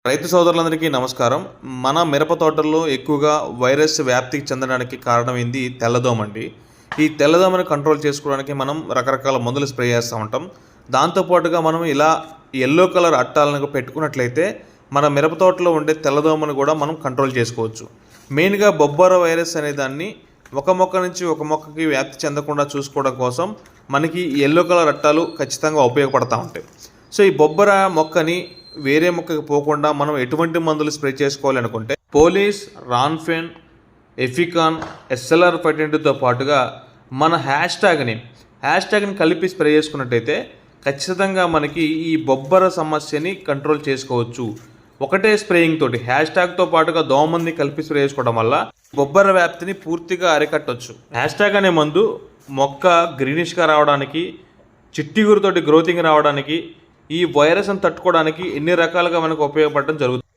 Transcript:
రైతు సోదరులందరికీ నమస్కారం. మన మిరప తోటల్లో ఎక్కువగా వైరస్ వ్యాప్తికి చెందడానికి కారణం ఏంది? తెల్లదోమ అండి. ఈ తెల్లదోమని కంట్రోల్ చేసుకోవడానికి మనం రకరకాల మందులు స్ప్రే చేస్తూ ఉంటాం. దాంతోపాటుగా మనం ఇలా యెల్లో కలర్ అట్టాలను పెట్టుకున్నట్లయితే మన మిరప తోటలో ఉండే తెల్లదోమను కూడా మనం కంట్రోల్ చేసుకోవచ్చు. మెయిన్గా బొబ్బర వైరస్ అనే దాన్ని ఒక మొక్క నుంచి ఒక మొక్కకి వ్యాప్తి చెందకుండా చూసుకోవడం కోసం మనకి యెల్లో కలర్ అట్టాలు ఖచ్చితంగా ఉపయోగపడతా ఉంటాయి. సో ఈ బొబ్బర మొక్కని వేరే మొక్కకి పోకుండా మనం ఎటువంటి మందులు స్ప్రే చేసుకోవాలి అనుకుంటే పోలీస్, రాన్ఫెన్, ఎఫికాన్, ఎస్ఎల్ఆర్ 520తో పాటుగా మన హ్యాష్ ట్యాగ్ని కలిపి స్ప్రే చేసుకున్నట్టయితే ఖచ్చితంగా మనకి ఈ బొబ్బర సమస్యని కంట్రోల్ చేసుకోవచ్చు. ఒకటే స్ప్రేయింగ్ తోటి హ్యాష్ ట్యాగ్తో పాటుగా దోమని కలిపి స్ప్రే చేసుకోవడం వల్ల బొబ్బర వ్యాప్తిని పూర్తిగా అరికట్టవచ్చు. హ్యాష్ ట్యాగ్ అనే మందు మొక్క గ్రీనిష్గా రావడానికి, చిట్టిగురుతోటి గ్రోతింగ్ రావడానికి, ఈ వైరస్ని తట్టుకోవడానికి ఎన్ని రకాలుగా మనకు ఉపయోగపడడం జరుగుతుంది.